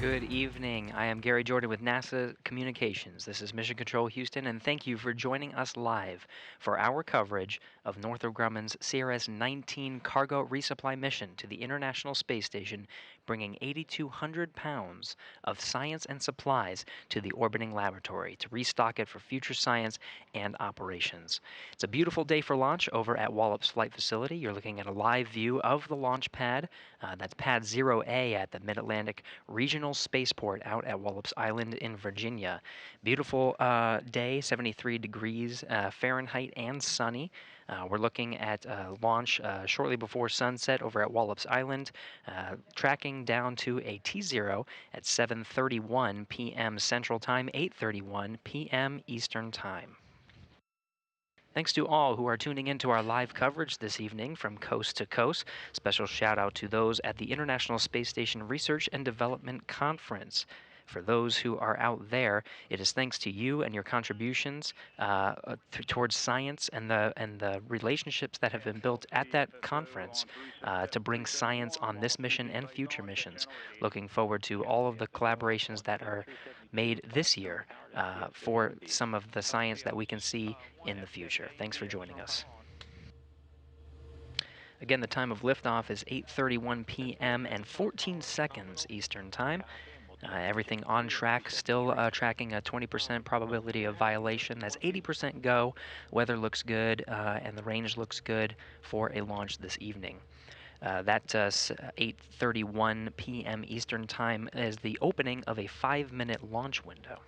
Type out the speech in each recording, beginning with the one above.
Good evening. I am Gary Jordan with NASA Communications. This is Mission Control Houston, and thank you for joining us live for our coverage of Northrop Grumman's CRS-19 cargo resupply mission to the International Space Station, bringing 8,200 pounds of science and supplies to the orbiting laboratory to restock it for future science and operations. It's a beautiful day for launch over at Wallops Flight Facility. You're looking at a live view of the launch pad. That's Pad 0A at the Mid-Atlantic Regional Spaceport out at Wallops Island in Virginia. Beautiful day, 73 degrees Fahrenheit and sunny. We're looking at launch shortly before sunset over at Wallops Island, tracking down to a T0 at 7:31 p.m. Central Time, 8:31 p.m. Eastern Time. Thanks to all who are tuning in to our live coverage this evening from coast to coast. Special shout out to those at the International Space Station Research and Development Conference. For those who are out there, it is thanks to you and your contributions towards science and the relationships that have been built at that conference to bring science on this mission and future missions. Looking forward to all of the collaborations that are made this year for some of the science that we can see in the future. Thanks for joining us. Again, the time of liftoff is 8:31 p.m. and 14 seconds Eastern Time. Everything on track, still tracking a 20% probability of violation. That's 80% go. Weather looks good, and the range looks good for a launch this evening. That 8:31 p.m. Eastern Time is the opening of a 5-minute launch window.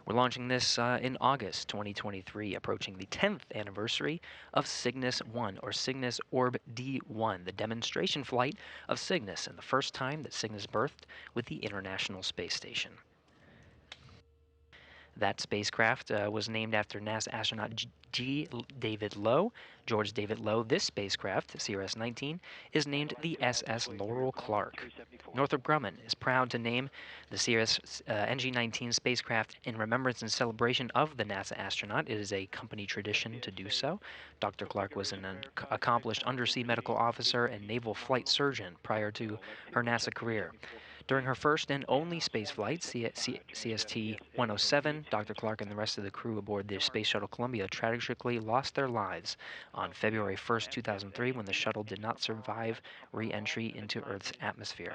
We're launching this in August 2023, approaching the 10th anniversary of Cygnus 1, or Cygnus Orb D1, the demonstration flight of Cygnus, and the first time that Cygnus berthed with the International Space Station. That spacecraft was named after NASA astronaut George David Low. This spacecraft, CRS-19, is named the SS Laurel Clark. Northrop Grumman is proud to name the CRS NG-19 spacecraft in remembrance and celebration of the NASA astronaut. It is a company tradition to do so. Dr. Clark was an accomplished undersea medical officer and naval flight surgeon prior to her NASA career. During her first and only spaceflight, CST-107, Dr. Clark and the rest of the crew aboard the Space Shuttle Columbia tragically lost their lives on February 1st, 2003, when the shuttle did not survive re-entry into Earth's atmosphere.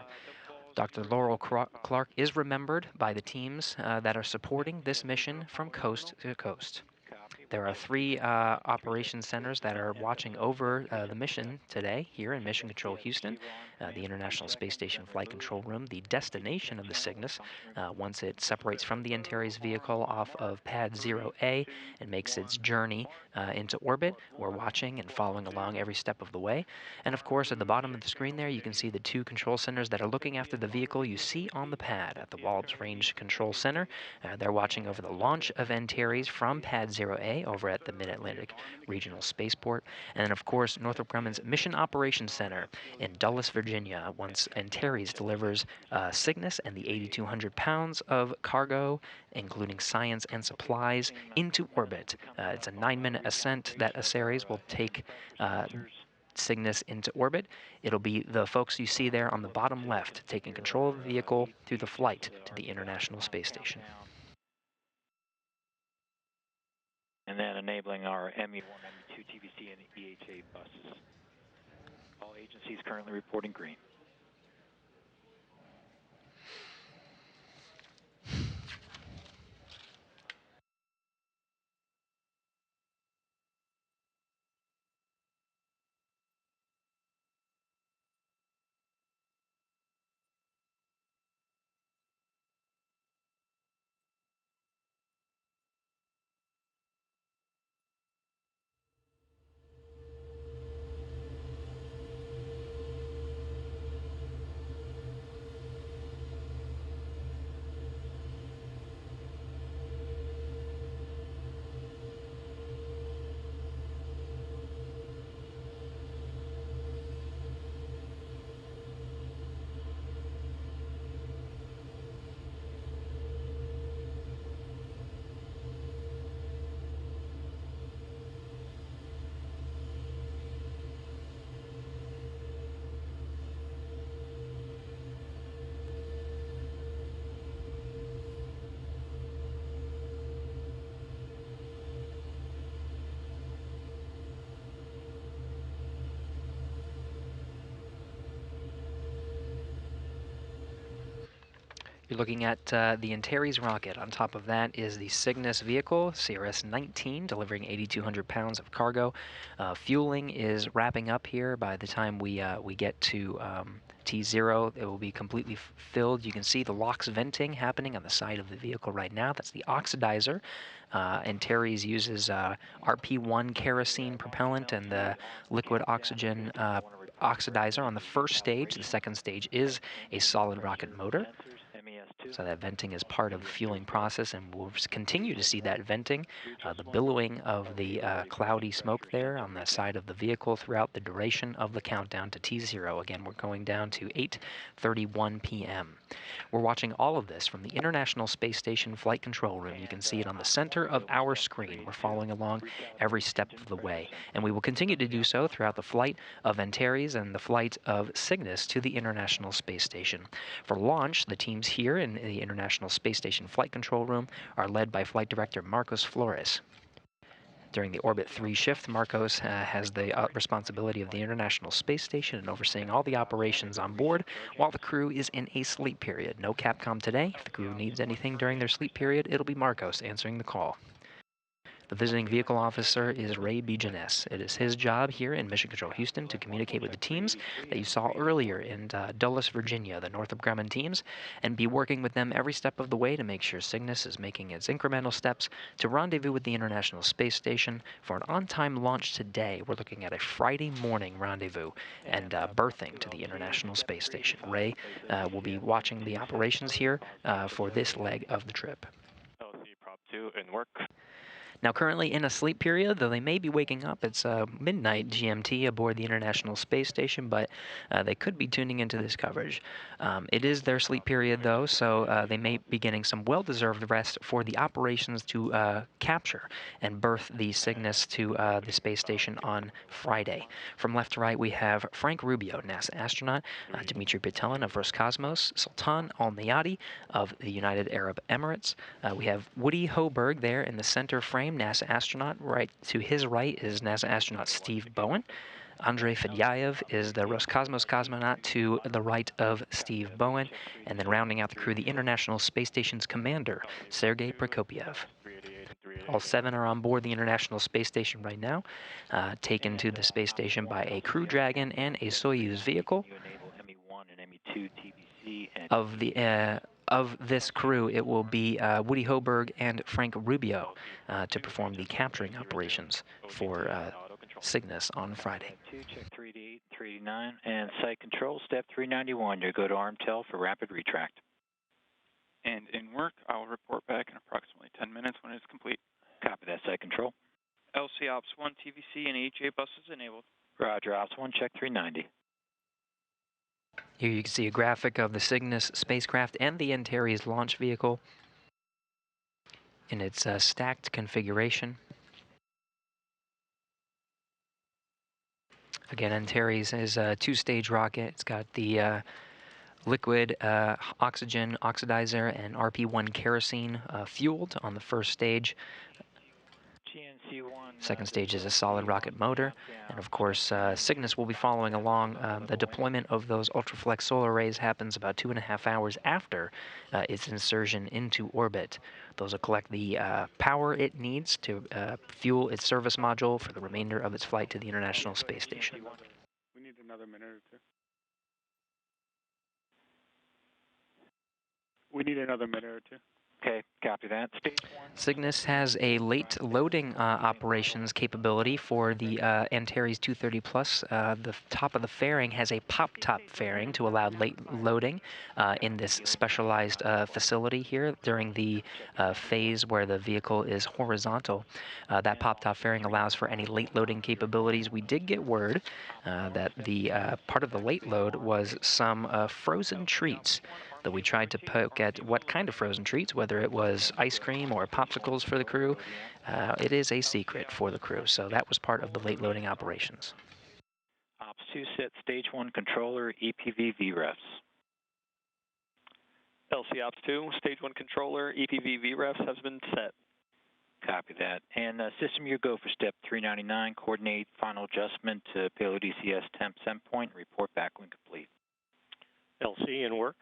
Dr. Laurel Clark is remembered by the teams that are supporting this mission from coast to coast. There are 3 operations centers that are watching over the mission today here in Mission Control Houston. The International Space Station Flight Control Room, the destination of the Cygnus, once it separates from the Antares vehicle off of Pad 0A and makes its journey into orbit. We're watching and following along every step of the way. And of course, at the bottom of the screen there, you can see the 2 control centers that are looking after the vehicle you see on the pad at the Wallops Range Control Center. They're watching over the launch of Antares from Pad 0A over at the Mid-Atlantic Regional Spaceport. And then, of course, Northrop Grumman's Mission Operations Center in Dulles, Virginia, once Antares delivers Cygnus and the 8,200 pounds of cargo, including science and supplies, into orbit. It's a 9-minute ascent that Antares will take Cygnus into orbit. It'll be the folks you see there on the bottom left taking control of the vehicle through the flight to the International Space Station. And then enabling our ME1, ME2, TVC, and EHA buses. All agencies currently reporting green. You're looking at the Antares rocket. On top of that is the Cygnus vehicle, CRS-19, delivering 8,200 pounds of cargo. Fueling is wrapping up here. By the time we get to T0, it will be completely filled. You can see the LOX venting happening on the side of the vehicle right now. That's the oxidizer. Antares uses RP1 kerosene propellant and the liquid oxygen oxidizer on the first stage. The second stage is a solid rocket motor. So that venting is part of the fueling process, and we'll continue to see that venting, the billowing of the cloudy smoke there on the side of the vehicle throughout the duration of the countdown to T0. Again, we're going down to 8:31 p.m. We're watching all of this from the International Space Station Flight Control Room. You can see it on the center of our screen. We're following along every step of the way, and we will continue to do so throughout the flight of Antares and the flight of Cygnus to the International Space Station. For launch, the teams here in the International Space Station Flight Control Room are led by Flight Director Marcos Flores. During the Orbit 3 shift, Marcos has the responsibility of the International Space Station and overseeing all the operations on board while the crew is in a sleep period. No Capcom today. If the crew needs anything during their sleep period, it'll be Marcos answering the call. The visiting vehicle officer is Ray Bijanes. It is his job here in Mission Control Houston to communicate with the teams that you saw earlier in Dulles, Virginia, the Northrop Grumman teams, and be working with them every step of the way to make sure Cygnus is making its incremental steps to rendezvous with the International Space Station for an on-time launch today. We're looking at a Friday morning rendezvous and berthing to the International Space Station. Ray will be watching the operations here for this leg of the trip. LC Prop 2 in work. Now, currently in a sleep period, though they may be waking up. It's midnight GMT aboard the International Space Station, but they could be tuning into this coverage. It is their sleep period, though, so they may be getting some well-deserved rest for the operations to capture and berth the Cygnus to the space station on Friday. From left to right, we have Frank Rubio, NASA astronaut, Dmitry Petelin of Roscosmos, Sultan Al-Nayati of the United Arab Emirates. We have Woody Hoberg there in the center frame, NASA astronaut. Right to his right is NASA astronaut Steve Bowen. Andrei Fedyaev is the Roscosmos cosmonaut to the right of Steve Bowen. And then rounding out the crew, the International Space Station's commander, Sergei Prokopyev. All 7 are on board the International Space Station right now, taken to the space station by a Crew Dragon and a Soyuz vehicle. Of this crew, it will be Woody Hoberg and Frank Rubio to perform the capturing operations for Cygnus on Friday. Check 388, 389, and site control, step 391. You go to ARMTEL for rapid retract. And in work, I will report back in approximately 10 minutes when it's complete. Copy that, site control. LC Ops 1, TVC, and EHA buses enabled. Roger, Ops 1, check 390. Here you can see a graphic of the Cygnus spacecraft and the Antares launch vehicle in its stacked configuration. Again, Antares is a 2-stage rocket. It's got the liquid oxygen oxidizer and RP1 kerosene fueled on the first stage. Second stage is a solid rocket motor, and of course Cygnus will be following along. The deployment of those ultraflex solar arrays happens about 2.5 hours after its insertion into orbit. Those will collect the power it needs to fuel its service module for the remainder of its flight to the International Space Station. We need another minute or two. We need another minute or two. Okay, copy that. Stage 1. Cygnus has a late loading operations capability for the Antares 230 Plus. The top of the fairing has a pop-top fairing to allow late loading in this specialized facility here during the phase where the vehicle is horizontal. That pop-top fairing allows for any late loading capabilities. We did get word that the part of the late load was some frozen treats. Though we tried to poke at what kind of frozen treats, whether it was ice cream or popsicles for the crew, it is a secret for the crew. So that was part of the late loading operations. Ops 2 set stage 1 controller EPV VREFs. LC Ops 2, stage 1 controller, EPV VREFs has been set. Copy that. And system, you go for step 399, coordinate final adjustment to payload ECS temp send point, report back when complete. LC in work.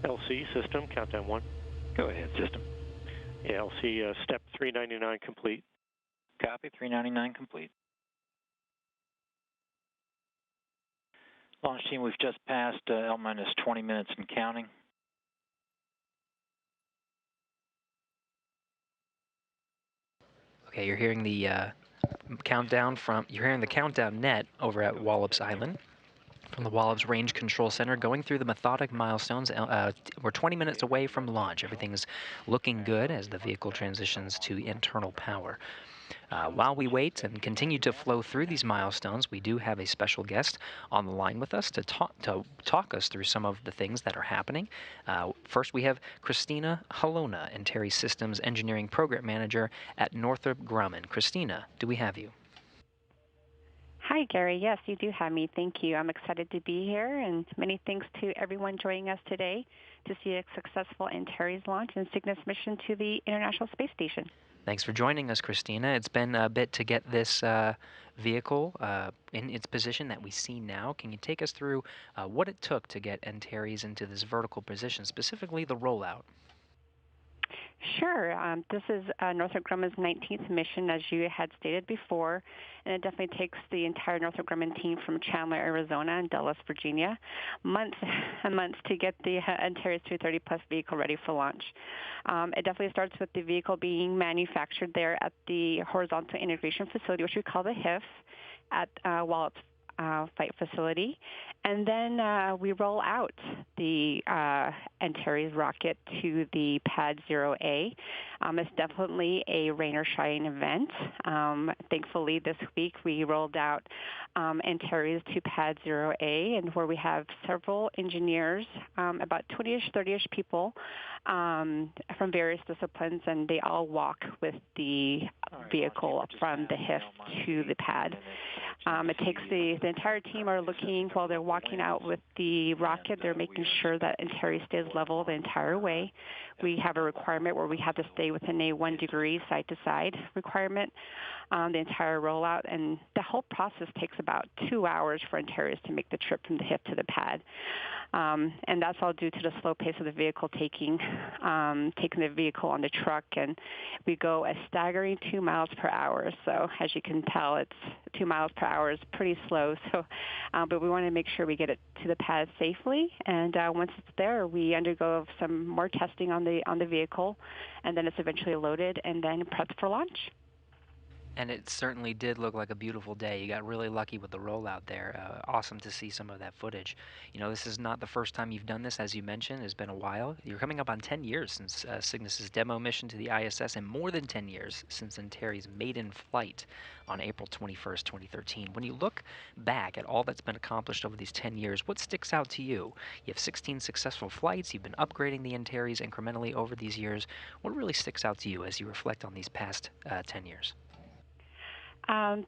LC system, countdown 1. Go ahead, system. Yeah, LC step 399 complete. Copy, 399 complete. Launch team, we've just passed L-minus 20 minutes and counting. Okay, you're hearing the countdown net over at Wallops Island from the Wallops Range Control Center, going through the methodic milestones. We're 20 minutes away from launch. Everything's looking good as the vehicle transitions to internal power. While we wait and continue to flow through these milestones, we do have a special guest on the line with us to talk us through some of the things that are happening. First, we have Christina Halona, Antares Systems Engineering Program Manager at Northrop Grumman. Christina, do we have you? Hi, Gary. Yes, you do have me. Thank you. I'm excited to be here, and many thanks to everyone joining us today to see a successful Antares launch and Cygnus mission to the International Space Station. Thanks for joining us, Christina. It's been a bit to get this vehicle in its position that we see now. Can you take us through what it took to get Antares into this vertical position, specifically the rollout? Sure. This is Northrop Grumman's 19th mission, as you had stated before, and it definitely takes the entire Northrop Grumman team from Chandler, Arizona, and Dulles, Virginia, months and months to get the Antares 230 Plus vehicle ready for launch. It definitely starts with the vehicle being manufactured there at the Horizontal Integration Facility, which we call the HIF, at Wallops Flight Facility. And then we roll out the Antares rocket to the Pad 0A. It's definitely a rain or shine event. Thankfully, this week we rolled out Antares to Pad 0A, and where we have several engineers, about 20-ish, 30-ish people from various disciplines, and they all walk with the vehicle from the HIF to the pad. It takes the entire team are looking while they're walking out with the rocket. They're making sure that Antares stays level the entire way. We have a requirement where we have to stay within a 1 degree side-to-side requirement the entire rollout, and the whole process takes about 2 hours for Antares to make the trip from the HIF to the pad. And that's all due to the slow pace of the vehicle taking the vehicle on the truck, and we go a staggering 2 miles per hour. So as you can tell, it's 2 miles per hour is pretty slow. So, but we want to make sure we get it to the pad safely, and once it's there, we undergo some more testing on the vehicle, and then it's eventually loaded and then prepped for launch. And it certainly did look like a beautiful day. You got really lucky with the rollout there. Awesome to see some of that footage. You know, this is not the first time you've done this, as you mentioned. It's been a while. You're coming up on 10 years since Cygnus's demo mission to the ISS, and more than 10 years since Antares' maiden flight on April 21st, 2013. When you look back at all that's been accomplished over these 10 years, what sticks out to you? You have 16 successful flights. You've been upgrading the Antares incrementally over these years. What really sticks out to you as you reflect on these past 10 years?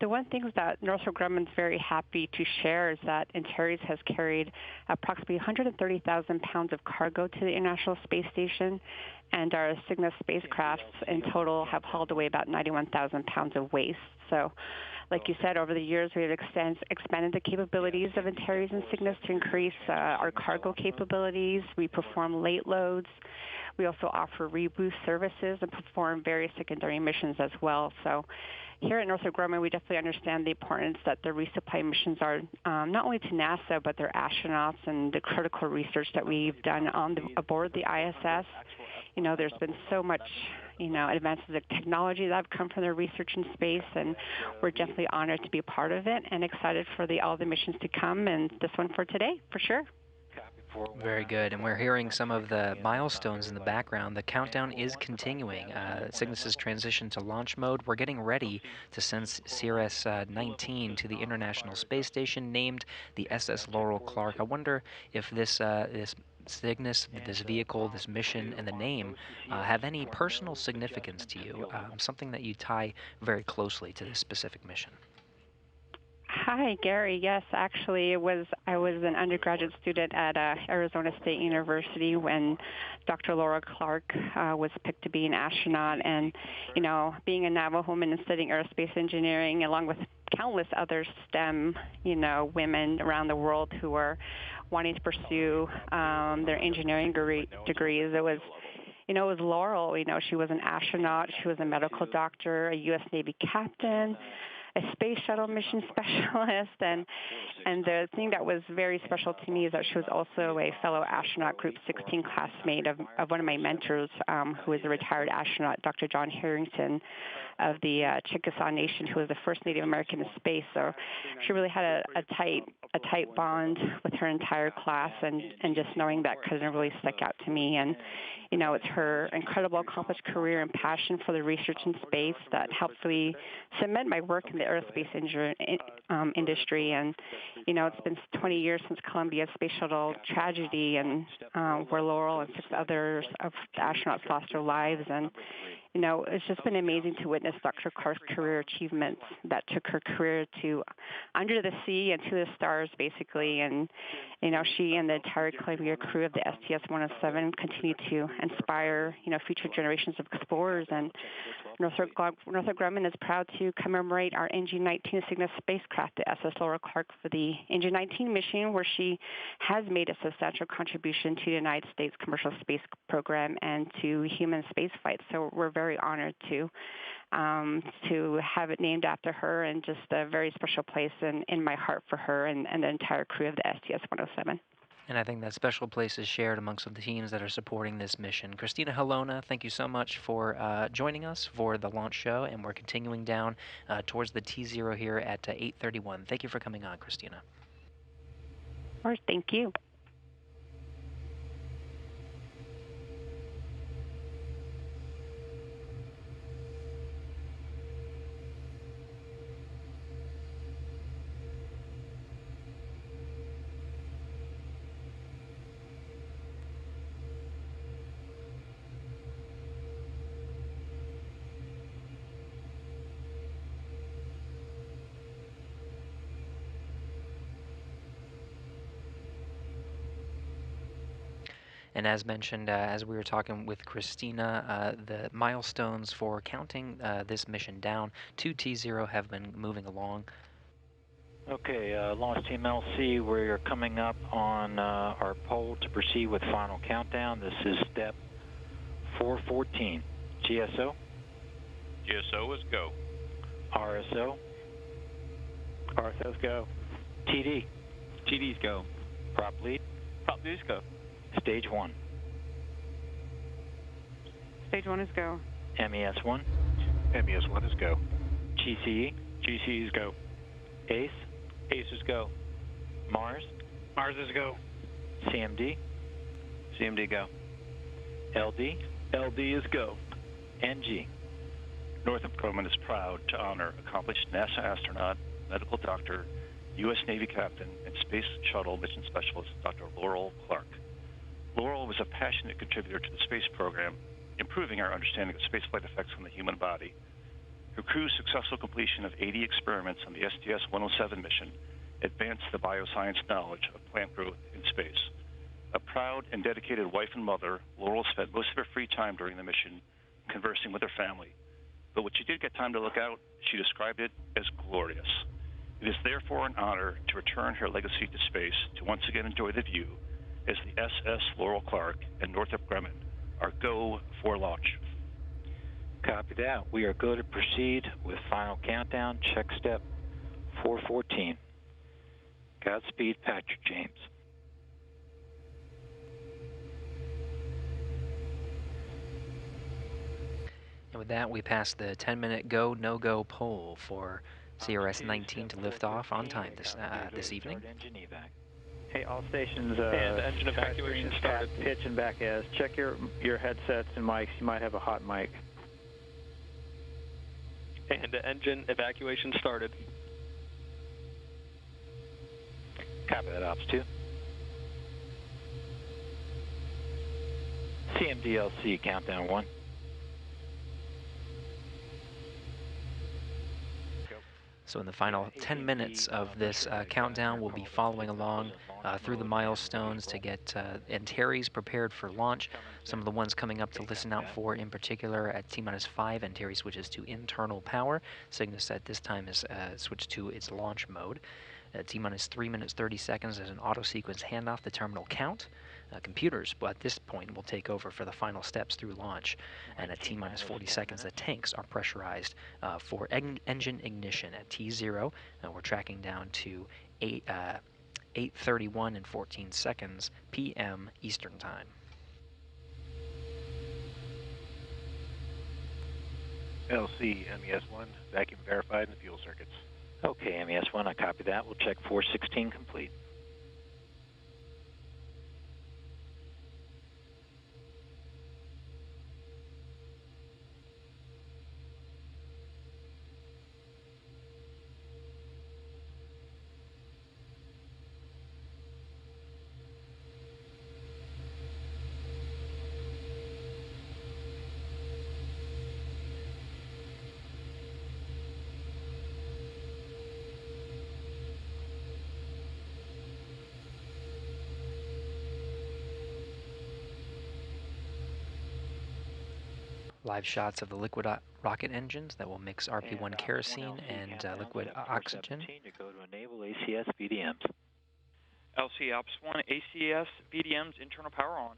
The one thing that Northrop Grumman is very happy to share is that Antares has carried approximately 130,000 pounds of cargo to the International Space Station, and our Cygnus spacecrafts in total have hauled away about 91,000 pounds of waste. So, like you said, over the years we've expanded the capabilities of Antares and Cygnus to increase our cargo capabilities. We perform late loads. We also offer reboost services and perform various secondary missions as well. So here at Northrop Grumman, we definitely understand the importance that the resupply missions are not only to NASA, but their astronauts and the critical research that we've done aboard the ISS. You know, there's been so much, advances in technology that have come from their research in space, and we're definitely honored to be a part of it and excited for all the missions to come, and this one for today, for sure. Very good, and we're hearing some of the milestones in the background. The countdown is continuing. Cygnus's transition to launch mode. We're getting ready to send CRS 19 to the International Space Station, named the SS Laurel Clark. I wonder if this Cygnus, this vehicle, this mission, and the name have any personal significance to you, something that you tie very closely to this specific mission. Hi, Gary. Yes, actually, I was an undergraduate student at Arizona State University when Dr. Laura Clark was picked to be an astronaut. And, being a Navajo woman and studying aerospace engineering, along with countless other STEM, women around the world who were wanting to pursue their engineering degrees. It was Laurel. She was an astronaut. She was a medical doctor, a U.S. Navy captain, a space shuttle mission specialist, and the thing that was very special to me is that she was also a fellow astronaut Group 16 classmate of one of my mentors, who is a retired astronaut, Dr. John Harrington of the Chickasaw Nation, who was the first Native American in space. So she really had a tight bond with her entire class, and just knowing that cousin really stuck out to me. And it's her incredible accomplished career and passion for the research in space that helped really cement my work in the aerospace industry. And it's been 20 years since Columbia's space shuttle tragedy, and where Laurel and 6 others of the astronauts lost their lives. And it's just been amazing to witness Dr. Clark's career achievements that took her career to under the sea and to the stars, basically. And, she and the entire Columbia crew of the STS-107 continue to inspire, future generations of explorers. And Northrop Grumman is proud to commemorate our NG-19 Cygnus spacecraft, the SS Laurel Clark, for the NG-19 mission, where she has made a substantial contribution to the United States commercial space program and to human space flight. So we're very honored to have it named after her, and just a very special place in my heart for her and the entire crew of the STS-107. And I think that special place is shared amongst the teams that are supporting this mission. Christina Helona, thank you so much for joining us for the launch show, and we're continuing down towards the T0 here at 8:31. Thank you for coming on, Christina. Of course, thank you. And as mentioned, as we were talking with Christina, the milestones for counting this mission down to T0 have been moving along. Okay, Launch Team LC, we're coming up on our poll to proceed with final countdown. This is step 414. GSO? GSO is go. RSO? RSO's go. TD? TD's go. Prop lead? Prop lead's go. Stage 1. Stage 1 is go. MES1? MES1 is go. GCE? GCE is go. ACE? ACE is go. Mars? Mars is go. CMD? CMD go. LD? LD is go. NG? Northrop Grumman is proud to honor accomplished NASA astronaut, medical doctor, U.S. Navy captain, and Space Shuttle mission specialist Dr. Laurel Clark. Laurel was a passionate contributor to the space program, improving our understanding of spaceflight effects on the human body. Her crew's successful completion of 80 experiments on the STS-107 mission advanced the bioscience knowledge of plant growth in space. A proud and dedicated wife and mother, Laurel spent most of her free time during the mission conversing with her family. But when she did get time to look out, she described it as glorious. It is therefore an honor to return her legacy to space to once again enjoy the view as the SS Laurel Clark and Northrop Grumman are go for launch. Copy that. We are go to proceed with final countdown. Check step 414. Godspeed, Patrick James. And with that, we pass the 10-minute go, no-go poll for CRS-19 to lift off on time this evening. Hey, all stations, and engine evacuation started. Pitch and back as. Check your headsets and mics. You might have a hot mic. And the engine evacuation started. Copy that, Ops 2. CMDLC, countdown 1. So in the final 10 minutes of this countdown, we'll be following along through the milestones to get Antares prepared for launch. Some of the ones coming up to listen out for, in particular, at T-5, Antares switches to internal power. Cygnus at this time is switched to its launch mode. T-3 minutes 30 seconds as an auto-sequence handoff, the terminal count. Computers, but at this point, will take over for the final steps through launch. And at T-40 seconds, the tanks are pressurized for engine ignition. At T0, we're tracking down to 8:31 and 14 seconds p.m. Eastern Time. LC, MES1, vacuum verified in the fuel circuits. Okay, MES1, I copy that. We'll check 416 complete. Live shots of the liquid rocket engines that will mix RP1 kerosene and liquid oxygen. To go to enable ACS VDMs. LC Ops 1, ACS VDMs, internal power on.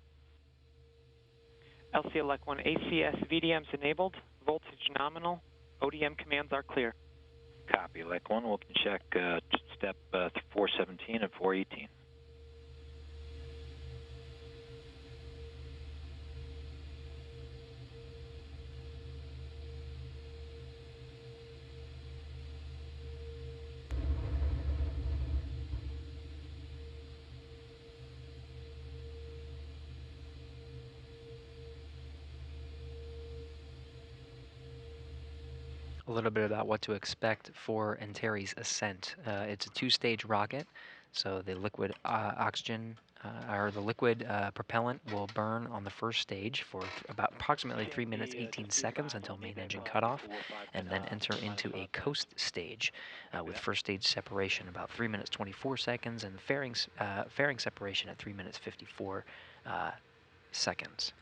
LC Elect 1, ACS VDMs enabled, voltage nominal, ODM commands are clear. Copy, Elect 1. We can check step 417 and 418. A little bit about what to expect for Antares Ascent. It's a two-stage rocket, so the liquid oxygen or the liquid propellant will burn on the first stage for about approximately 3 minutes 18 seconds until main engine cutoff, and then enter into a coast stage with first stage separation about 3 minutes 24 seconds and fairing separation at 3 minutes 54 seconds.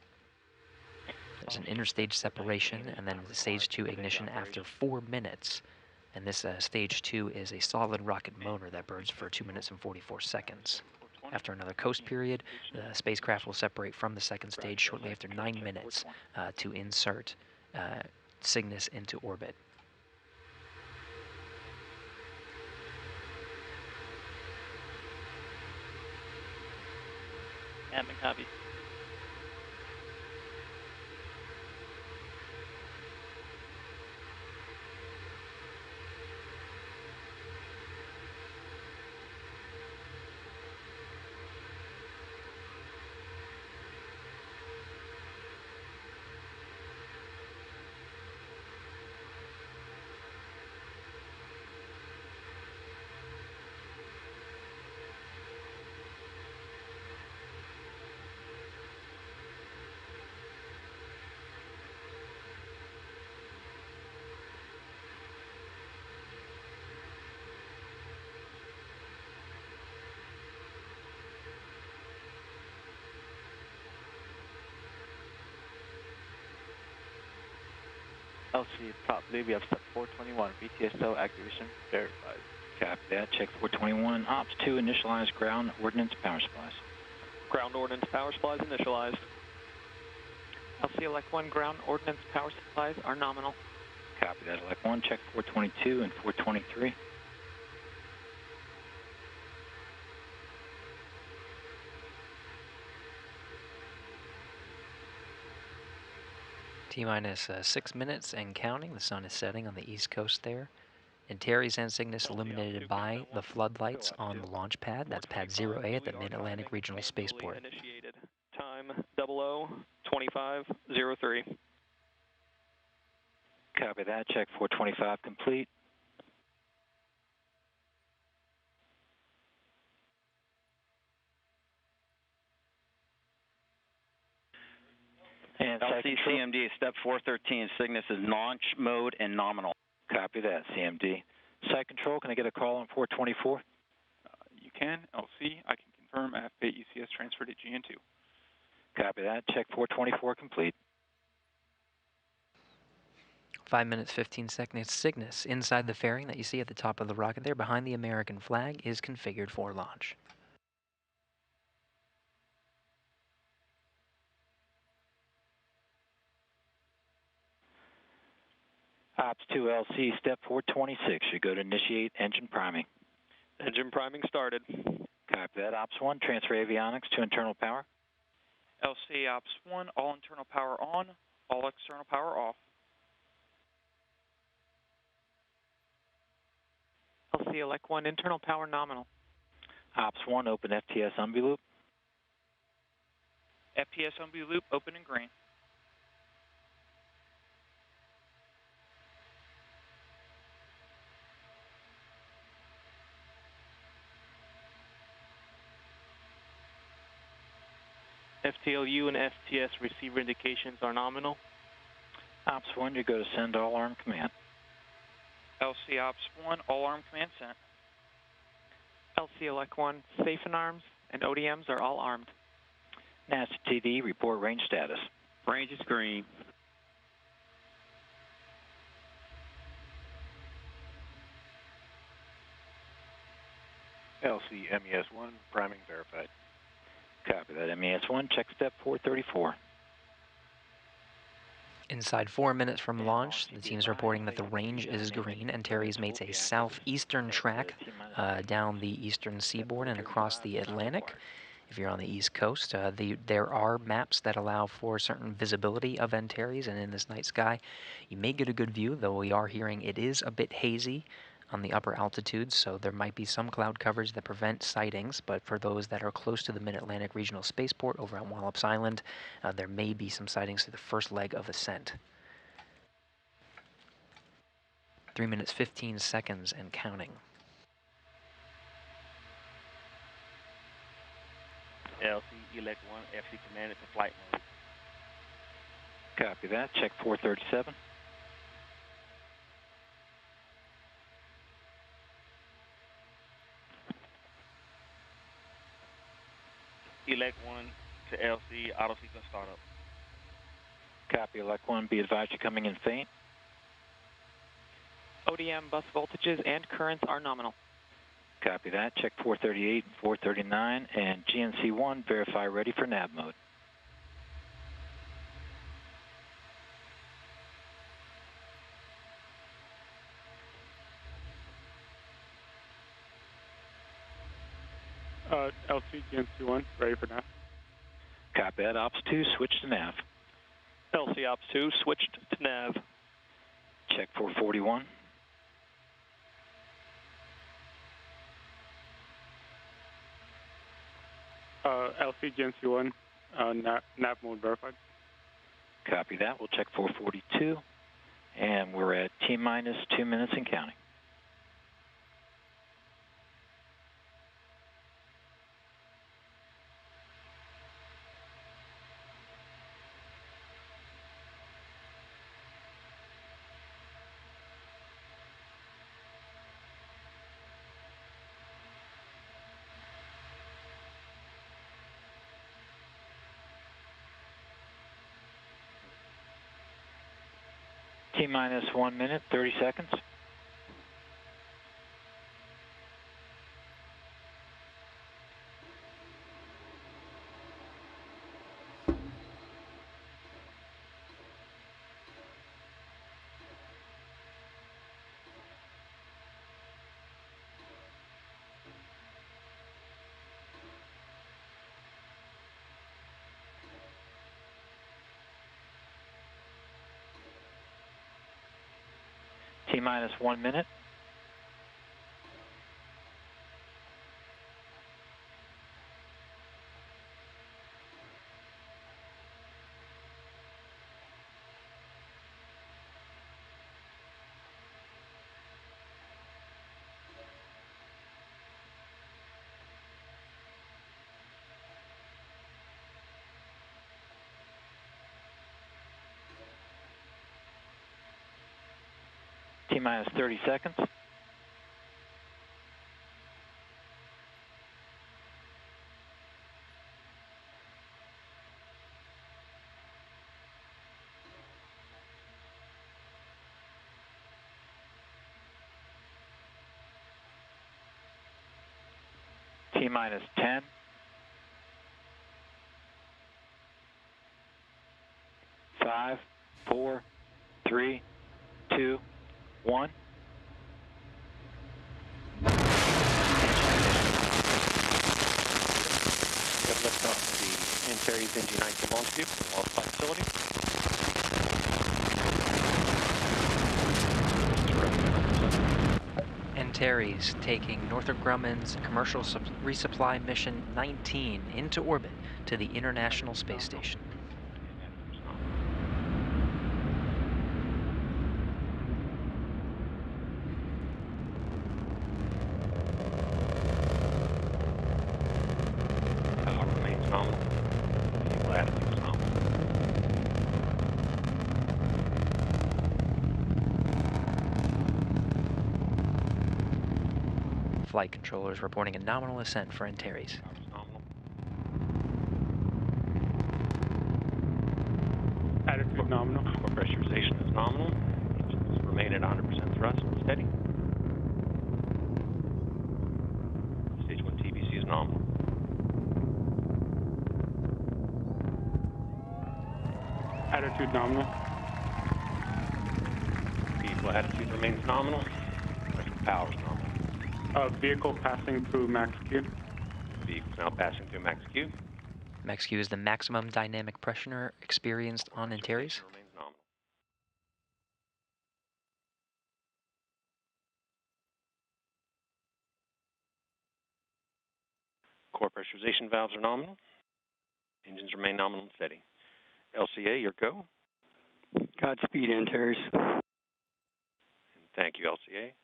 There's an interstage separation and then stage 2 ignition after 4 minutes. And this stage 2 is a solid rocket motor that burns for 2 minutes and 44 seconds. After another coast period, the spacecraft will separate from the second stage shortly after 9 minutes to insert Cygnus into orbit. Admin copy. LC, top blue, we have step 421, VTSO activation verified. Copy that. Check 421. Ops 2, initialize ground ordnance power supplies. Ground ordnance power supplies initialized. LC Elect 1, ground ordnance power supplies are nominal. Copy that. Elect 1, check 422 and 423. T-minus 6 minutes and counting. The sun is setting on the east coast there. Antares and Cygnus illuminated by the floodlights on the launch pad. That's pad 0A at the Mid-Atlantic Regional Spaceport. Initiated. Time 00:25:03. Copy that. Check 425 complete. And LCCMD, step 413, Cygnus is launch mode and nominal. Copy that, CMD. Site control, can I get a call on 424? You can, LC. I can confirm F8 UCS transfer to GN2. Copy that. Check 424 complete. 5 minutes, 15 seconds. Cygnus, inside the fairing that you see at the top of the rocket there behind the American flag, is configured for launch. Ops 2 LC, step 426. You go to initiate engine priming. Engine priming started. Copy that. Ops 1, transfer avionics to internal power. LC Ops 1, all internal power on, all external power off. LC elect 1, internal power nominal. Ops 1, open FTS UMBI loop. FPS UMBI loop open and green. FTLU and FTS receiver indications are nominal. Ops 1, you go to send all arm command. LC Ops 1, all arm command sent. LC elect 1, safe and arms and ODMs are all armed. NASA TD, report range status. Range is green. LC MES1, priming verified. Copy that. MES1, check step 434. Inside 4 minutes from launch, the team's reporting that the range is green and Terry's makes a southeastern track down the eastern seaboard and across the Atlantic. If you're on the East Coast, there are maps that allow for certain visibility of Antares, and in this night sky, you may get a good view, though we are hearing it is a bit hazy on the upper altitudes, so there might be some cloud coverage that prevent sightings, but for those that are close to the Mid-Atlantic Regional Spaceport over on Wallops Island, there may be some sightings through the first leg of ascent. 3 minutes, 15 seconds and counting. LC elect 1, FC commanded to flight mode. Copy that. Check 437. Elect 1 to LC, auto sequence startup. Copy, elect 1. Be advised you're coming in faint. ODM bus voltages and currents are nominal. Copy that. Check 438 and 439. And GNC1, verify ready for nav mode. LC GNC1, ready for nav. Copy that. Ops 2, switch to nav. LC Ops 2 switched to nav. Check 441. LC GNC1, nav mode verified. Copy that. We'll check 442. And we're at T-minus 2 minutes and counting. T-minus 1 minute, 30 seconds. T-minus 1 minute. T-minus 30 seconds. T-minus 10. 5, 4, 3, 2, 1. We have liftoff of the Antares NG-19 launch vehicle from the Lost Flight facility. Antares taking Northrop Grumman's commercial resupply mission 19 into orbit to the International Space Station. Power remains nominal. Vehicle attitude is nominal. Flight controllers reporting a nominal ascent for Antares. Power is nominal. Attitude nominal. Core pressurization is nominal. Engines remain at 100% thrust, steady. Stage 1 TBC is nominal. Attitude nominal. Vehicle attitude remains nominal. Electrical power is nominal. Vehicle passing through max Q. Vehicle is now passing through max Q. Max Q is the maximum dynamic pressure experienced on Antares. Remains nominal. Core pressurization valves are nominal. Engines remain nominal and steady. LCA, your go. Godspeed, Antares. And thank you, LCA.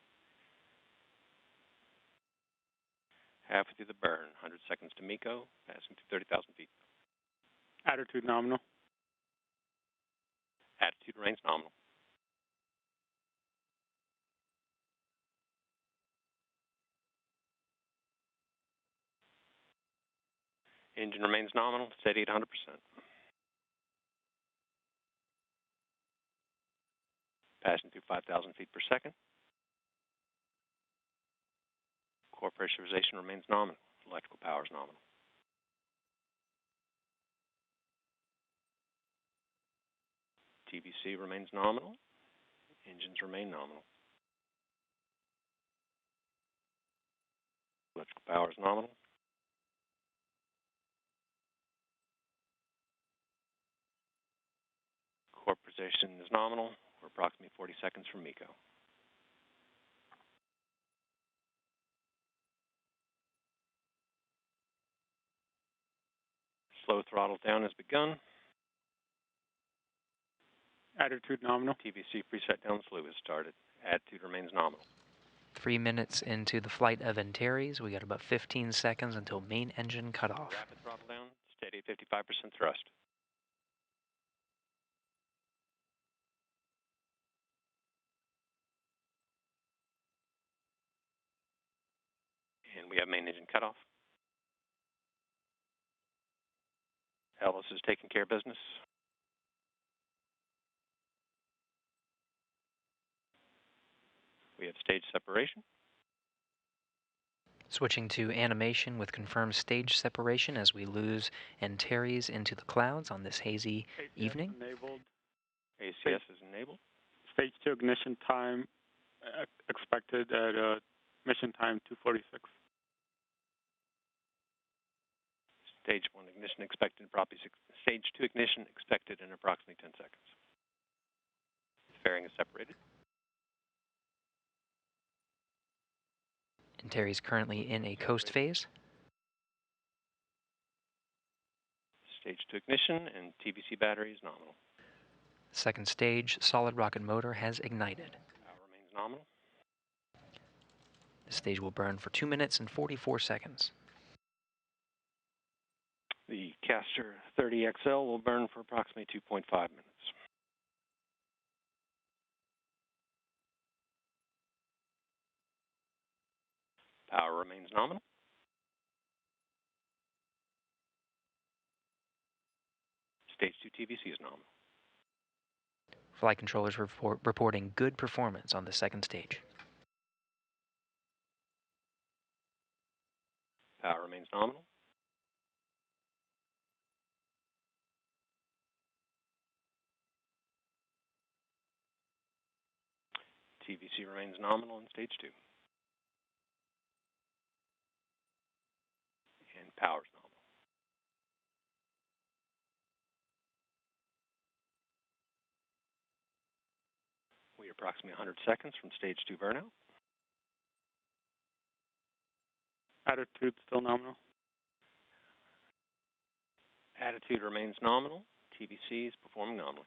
Halfway through the burn, 100 seconds to MECO, passing through 30,000 feet. Attitude nominal. Attitude remains nominal. Engine remains nominal, steady at 100%. Passing through 5,000 feet per second. Core pressurization remains nominal. Electrical power is nominal. TBC remains nominal. Engines remain nominal. Electrical power is nominal. Core position is nominal. We're approximately 40 seconds from MECO. Slow throttle down has begun. Attitude nominal. TBC preset down slow has started. Attitude remains nominal. 3 minutes into the flight of Antares. We got about 15 seconds until main engine cutoff. Rapid throttle down, steady at 55% thrust. And we have main engine cutoff. Ellis is taking care of business. We have stage separation. Switching to animation with confirmed stage separation as we lose Antares into the clouds on this hazy evening. Enabled. ACS is enabled. Stage 2 ignition time expected at mission time 2:46. Stage 1 ignition expected in Stage 2 ignition expected in approximately 10 seconds. Fairing is separated. Antares currently in a coast phase. Stage 2 ignition and TBC battery is nominal. Second stage solid rocket motor has ignited. Power remains nominal. This stage will burn for 2 minutes and 44 seconds. The Caster 30XL will burn for approximately 2.5 minutes. Power remains nominal. Stage 2 TBC is nominal. Flight controllers reporting good performance on the second stage. Power remains nominal. TVC remains nominal in stage 2. And power is nominal. We are approximately 100 seconds from stage 2 burnout. Attitude still nominal. Attitude remains nominal. TVC is performing nominally.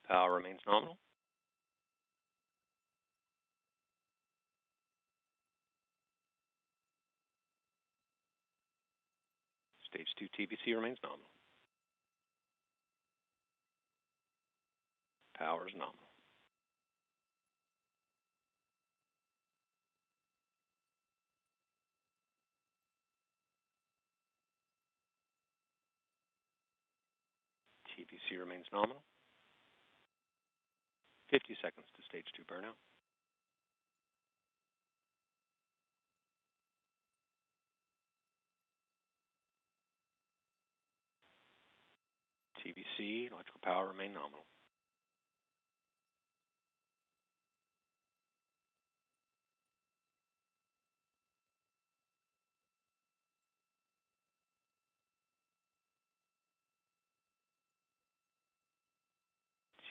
Power remains nominal. Stage 2 TVC remains nominal. Power is nominal. TVC remains nominal. 50 seconds to stage 2 burnout. TVC, electrical power remain nominal.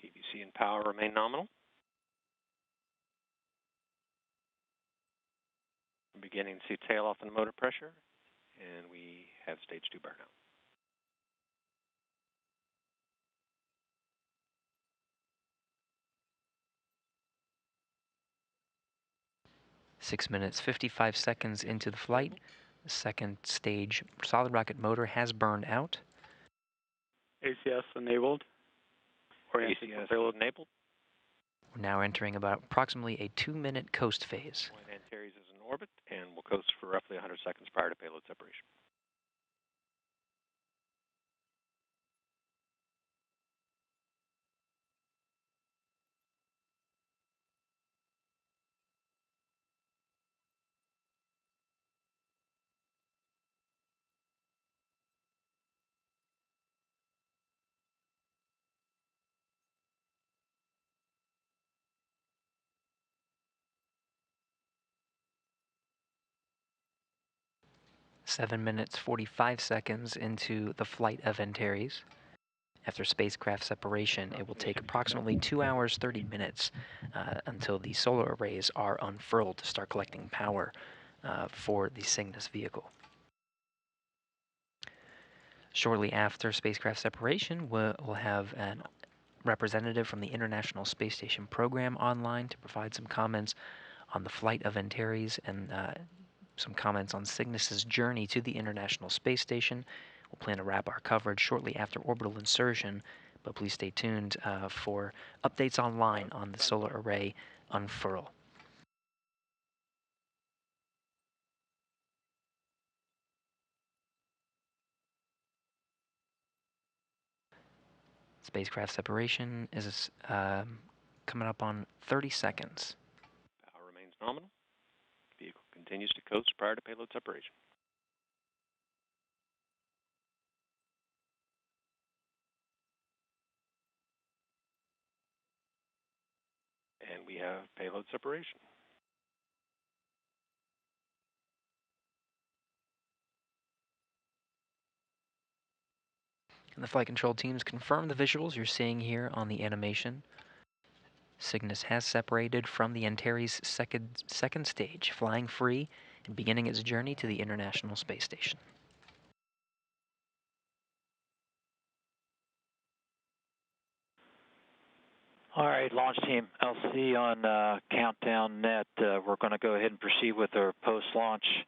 TVC and power remain nominal. We're beginning to see tail off in motor pressure, and we have stage 2 burnout. Six minutes, 55 seconds into the flight. The second stage solid rocket motor has burned out. ACS enabled. ACS enabled. We're now entering about approximately a 2-minute coast phase. Antares is in orbit and will coast for roughly 100 seconds prior to payload separation. Seven minutes, 45 seconds into the flight of Antares. After spacecraft separation, it will take approximately 2 hours, 30 minutes until the solar arrays are unfurled to start collecting power for the Cygnus vehicle. Shortly after spacecraft separation, we'll have a representative from the International Space Station program online to provide some comments on the flight of Antares and some comments on Cygnus's journey to the International Space Station. We'll plan to wrap our coverage shortly after orbital insertion, but please stay tuned for updates online on the solar array unfurl. Spacecraft separation is coming up on 30 seconds. Power remains nominal. Vehicle continues to coast prior to payload separation. And we have payload separation. And the flight control teams confirm the visuals you're seeing here on the animation. Cygnus has separated from the Antares second stage, flying free and beginning its journey to the International Space Station. All right, launch team, LC on Countdown Net. We're going to go ahead and proceed with our post-launch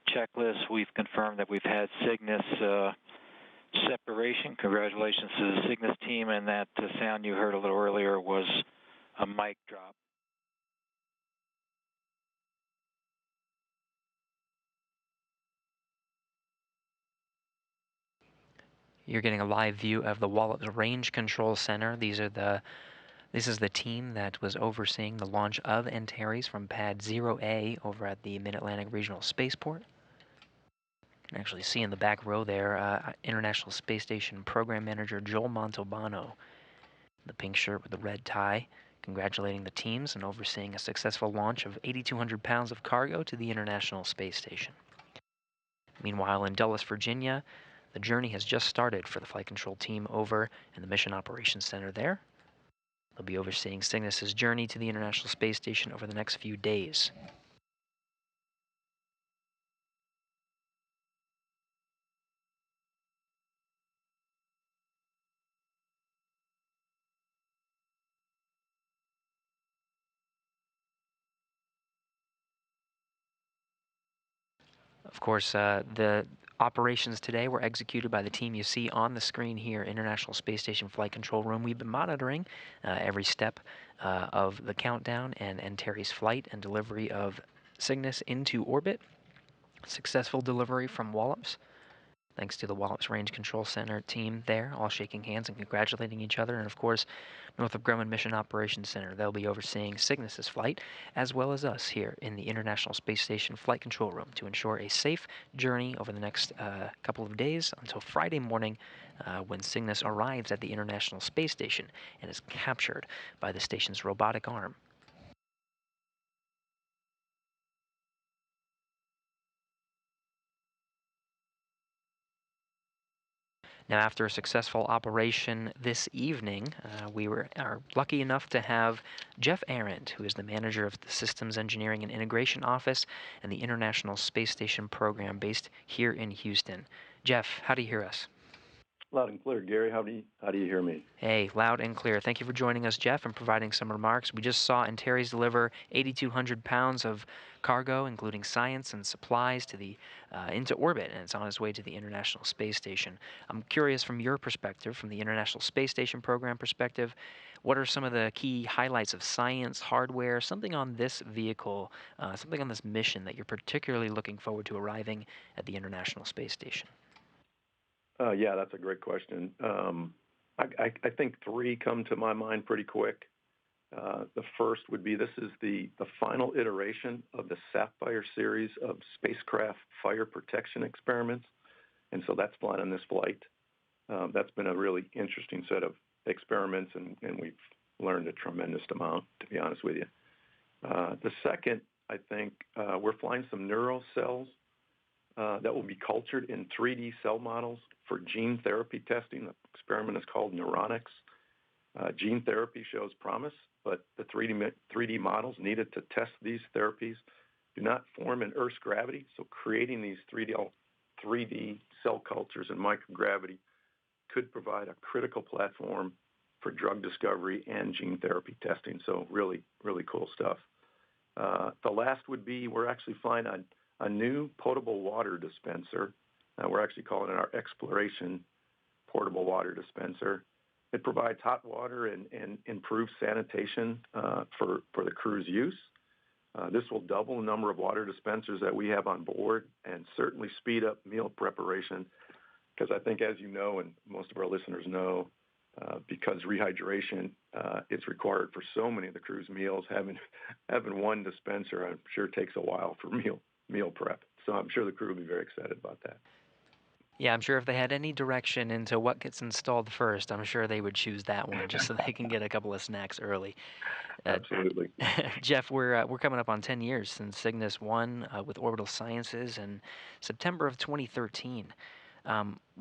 checklist. We've confirmed that we've had Cygnus separation. Congratulations to the Cygnus team, and that sound you heard a little earlier was a mic drop. You're getting a live view of the Wallops Range Control Center. This is the team that was overseeing the launch of Antares from Pad 0A over at the Mid-Atlantic Regional Spaceport. You can actually see in the back row there, International Space Station Program Manager Joel Montalbano, the pink shirt with the red tie, congratulating the teams and overseeing a successful launch of 8,200 pounds of cargo to the International Space Station. Meanwhile, in Dulles, Virginia, the journey has just started for the Flight Control team over in the Mission Operations Center there. They'll be overseeing Cygnus's journey to the International Space Station over the next few days. Of course, the operations today were executed by the team you see on the screen here, International Space Station Flight Control Room. We've been monitoring every step of the countdown and Antares flight and delivery of Cygnus into orbit. Successful delivery from Wallops. Thanks to the Wallops Range Control Center team there, all shaking hands and congratulating each other. And of course, Northrop Grumman Mission Operations Center. They'll be overseeing Cygnus's flight, as well as us here in the International Space Station Flight Control Room to ensure a safe journey over the next couple of days until Friday morning when Cygnus arrives at the International Space Station and is captured by the station's robotic arm. Now, after a successful operation this evening, we are lucky enough to have Jeff Arendt, who is the manager of the Systems Engineering and Integration Office and the International Space Station Program based here in Houston. Jeff, how do you hear us? Loud and clear. Gary, how do you hear me? Hey, loud and clear. Thank you for joining us, Jeff, and providing some remarks. We just saw Antares deliver 8,200 pounds of cargo, including science and supplies, to the into orbit, and it's on its way to the International Space Station. I'm curious, from your perspective, from the International Space Station Program perspective, what are some of the key highlights of science, hardware, something on this vehicle, something on this mission that you're particularly looking forward to arriving at the International Space Station? Yeah, that's a great question. I think three come to my mind pretty quick. The first would be this is the final iteration of the Sapphire series of spacecraft fire protection experiments, and so that's flying on this flight. That's been a really interesting set of experiments, and we've learned a tremendous amount, to be honest with you. The second, I think, we're flying some neural cells that will be cultured in 3D cell models for gene therapy testing. The experiment is called Neuronics. Gene therapy shows promise, but the 3D models needed to test these therapies do not form in Earth's gravity, so creating these 3D cell cultures in microgravity could provide a critical platform for drug discovery and gene therapy testing, so really, really cool stuff. The last would be we're actually flying a new potable water dispenser. We're actually calling it our Exploration Portable Water Dispenser. It provides hot water and improves sanitation for the crew's use. This will double the number of water dispensers that we have on board and certainly speed up meal preparation, because I think, as you know, and most of our listeners know, because rehydration is required for so many of the crew's meals, having one dispenser, I'm sure, takes a while for meal prep. So I'm sure the crew will be very excited about that. Yeah, I'm sure if they had any direction into what gets installed first, I'm sure they would choose that one just so they can get a couple of snacks early. Absolutely. Jeff, we're coming up on 10 years since Cygnus won with Orbital Sciences in September of 2013.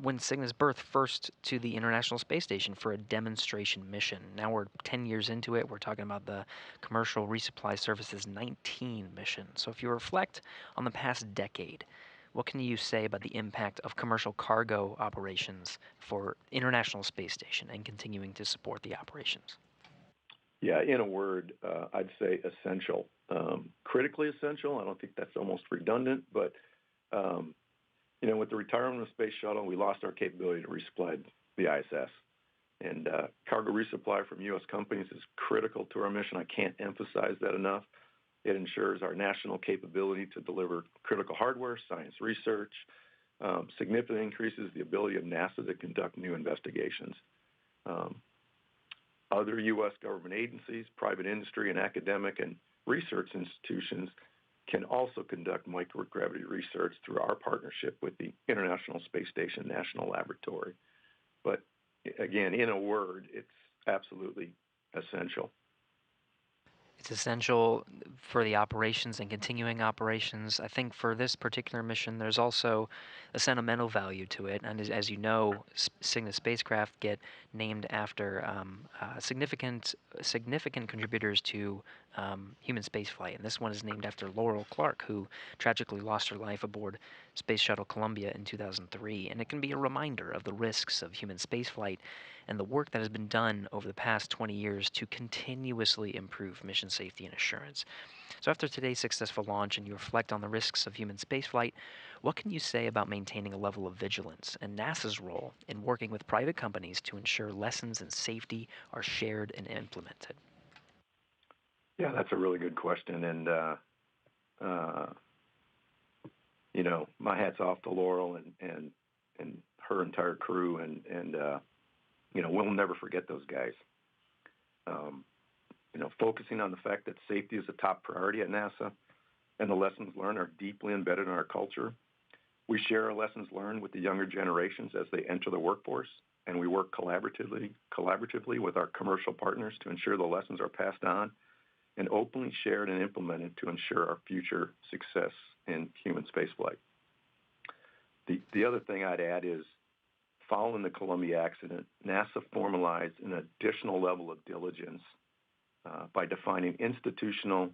When Cygnus birthed first to the International Space Station for a demonstration mission. Now we're 10 years into it. We're talking about the Commercial Resupply Service's 19 mission. So if you reflect on the past decade, what can you say about the impact of commercial cargo operations for International Space Station and continuing to support the operations? Yeah, in a word, I'd say essential. Critically essential. I don't think that's almost redundant, but with the retirement of the Space Shuttle, we lost our capability to resupply the ISS. And cargo resupply from U.S. companies is critical to our mission. I can't emphasize that enough. It ensures our national capability to deliver critical hardware, science research, significantly increases the ability of NASA to conduct new investigations. Other U.S. government agencies, private industry, and academic and research institutions can also conduct microgravity research through our partnership with the International Space Station National Laboratory. But again, in a word, it's absolutely essential. It's essential for the operations and continuing operations. I think for this particular mission, there's also a sentimental value to it. And as you know, Cygnus spacecraft get named after significant contributors to human spaceflight. And this one is named after Laurel Clark, who tragically lost her life aboard Space Shuttle Columbia in 2003. And it can be a reminder of the risks of human spaceflight and the work that has been done over the past 20 years to continuously improve mission safety and assurance. So after today's successful launch and you reflect on the risks of human spaceflight, what can you say about maintaining a level of vigilance and NASA's role in working with private companies to ensure lessons in safety are shared and implemented? Yeah, that's a really good question. And, you know, my hat's off to Laurel and her entire crew. And you know, we'll never forget those guys. You know, focusing on the fact that safety is a top priority at NASA and the lessons learned are deeply embedded in our culture. We share our lessons learned with the younger generations as they enter the workforce, and we work collaboratively with our commercial partners to ensure the lessons are passed on and openly shared and implemented to ensure our future success in human spaceflight. The other thing I'd add is, following the Columbia accident, NASA formalized an additional level of diligence by defining institutional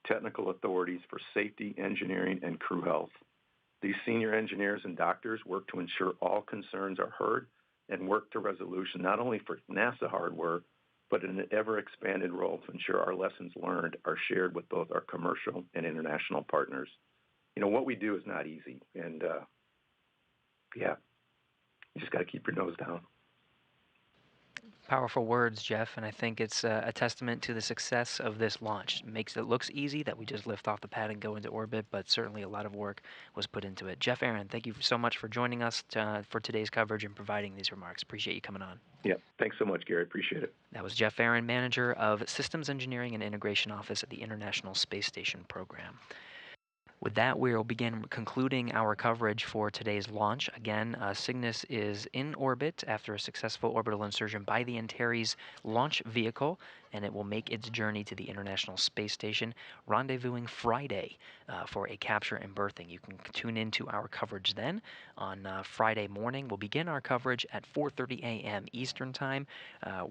technical authorities for safety, engineering, and crew health. These senior engineers and doctors work to ensure all concerns are heard and work to resolution not only for NASA hardware, but in an ever-expanded role to ensure our lessons learned are shared with both our commercial and international partners. You know, what we do is not easy, and yeah, you just got to keep your nose down. Powerful words, Jeff, and I think it's a testament to the success of this launch. It makes it looks easy that we just lift off the pad and go into orbit, but certainly a lot of work was put into it. Jeff Aaron, thank you so much for joining us for today's coverage and providing these remarks. Appreciate you coming on. Yeah, thanks so much, Gary. Appreciate it. That was Jeff Aaron, Manager of Systems Engineering and Integration Office at the International Space Station Program. With that, we'll begin concluding our coverage for today's launch. Again, Cygnus is in orbit after a successful orbital insertion by the Antares launch vehicle, and it will make its journey to the International Space Station, rendezvousing Friday for a capture and berthing. You can tune into our coverage then. On Friday morning, we'll begin our coverage at 4:30 a.m. Eastern Time.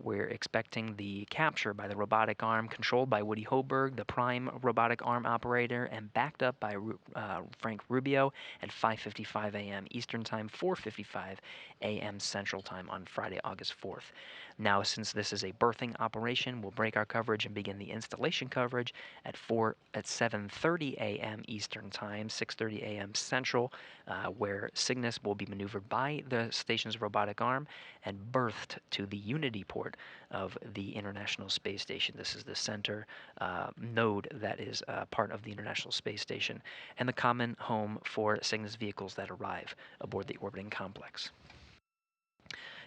We're expecting the capture by the robotic arm controlled by Woody Hoberg, the prime robotic arm operator, and backed up by Frank Rubio at 5:55 a.m. Eastern Time, 4:55 a.m. Central Time on Friday, August 4th. Now, since this is a berthing operation, we'll break our coverage and begin the installation coverage at 7:30 a.m. Eastern Time, 6:30 a.m. Central, where Cygnus will be maneuvered by the station's robotic arm and berthed to the Unity port of the International Space Station. This is the center node that is part of the International Space Station and the common home for Cygnus vehicles that arrive aboard the orbiting complex.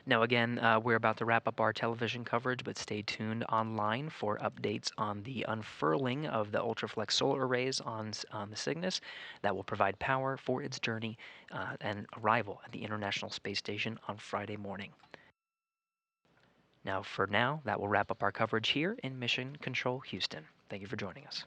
Now again, we're about to wrap up our television coverage, but stay tuned online for updates on the unfurling of the Ultraflex solar arrays on the Cygnus that will provide power for its journey and arrival at the International Space Station on Friday morning. Now, for now, that will wrap up our coverage here in Mission Control Houston. Thank you for joining us.